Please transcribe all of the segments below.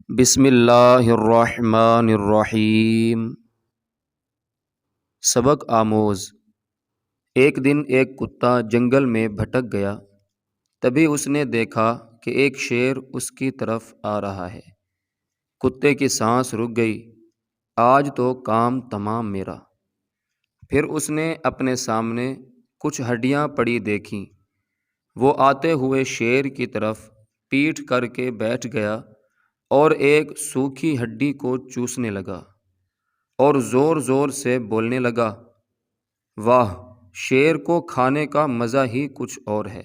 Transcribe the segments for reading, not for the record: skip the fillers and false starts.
بسم اللہ الرحمن الرحیم۔ سبق آموز۔ ایک دن ایک کتا جنگل میں بھٹک گیا۔ تبھی اس نے دیکھا کہ ایک شیر اس کی طرف آ رہا ہے۔ کتے کی سانس رک گئی، آج تو کام تمام میرا۔ پھر اس نے اپنے سامنے کچھ ہڈیاں پڑی دیکھیں۔ وہ آتے ہوئے شیر کی طرف پیٹھ کر کے بیٹھ گیا اور ایک سوکھی ہڈی کو چوسنے لگا اور زور زور سے بولنے لگا، واہ، شیر کو کھانے کا مزہ ہی کچھ اور ہے،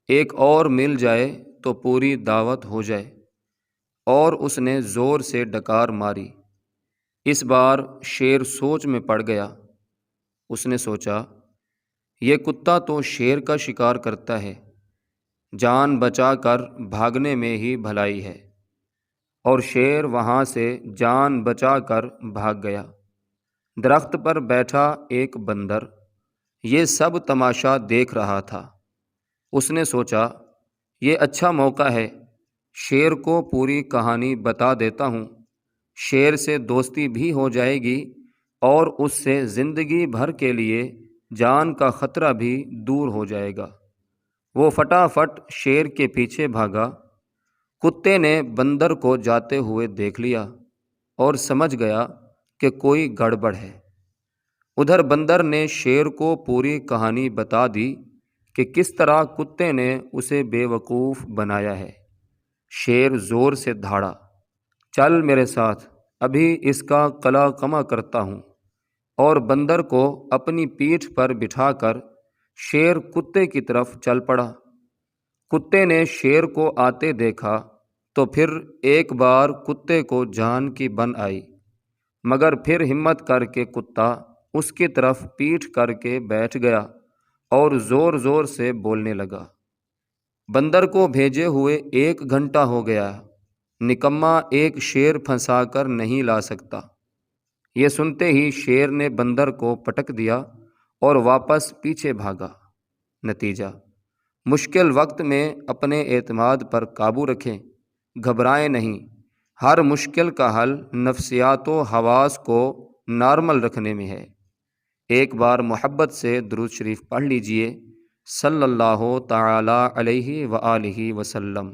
ایک اور مل جائے تو پوری دعوت ہو جائے۔ اور اس نے زور سے ڈکار ماری۔ اس بار شیر سوچ میں پڑ گیا۔ اس نے سوچا، یہ کتا تو شیر کا شکار کرتا ہے، جان بچا کر بھاگنے میں ہی بھلائی ہے۔ اور شیر وہاں سے جان بچا کر بھاگ گیا۔ درخت پر بیٹھا ایک بندر یہ سب تماشا دیکھ رہا تھا۔ اس نے سوچا، یہ اچھا موقع ہے، شیر کو پوری کہانی بتا دیتا ہوں، شیر سے دوستی بھی ہو جائے گی اور اس سے زندگی بھر کے لیے جان کا خطرہ بھی دور ہو جائے گا۔ وہ فٹافٹ شیر کے پیچھے بھاگا۔ کتے نے بندر کو جاتے ہوئے دیکھ لیا اور سمجھ گیا کہ کوئی گڑبڑ ہے۔ ادھر بندر نے شیر کو پوری کہانی بتا دی کہ کس طرح کتے نے اسے بے وقوف بنایا ہے۔ شیر زور سے دھاڑا، چل میرے ساتھ، ابھی اس کا قلا قمع کرتا ہوں۔ اور بندر کو اپنی پیٹھ پر بٹھا کر شیر کتے کی طرف چل پڑا۔ کتے نے شیر کو آتے دیکھا تو پھر ایک بار کتے کو جان کی بن آئی، مگر پھر ہمت کر کے کتا اس کی طرف پیٹھ کر کے بیٹھ گیا اور زور زور سے بولنے لگا۔ بندر کو بھیجے ہوئے 1 گھنٹہ ہو گیا، نکما ایک شیر پھنسا کر نہیں لا سکتا۔ یہ سنتے ہی شیر نے بندر کو پٹک دیا اور واپس پیچھے بھاگا۔ نتیجہ، مشکل وقت میں اپنے اعتماد پر قابو رکھیں، گھبرائیں نہیں۔ ہر مشکل کا حل نفسیات و حواس کو نارمل رکھنے میں ہے۔ ایک بار محبت سے درود شریف پڑھ لیجئے، صلی اللہ تعالی علیہ وآلہ وسلم۔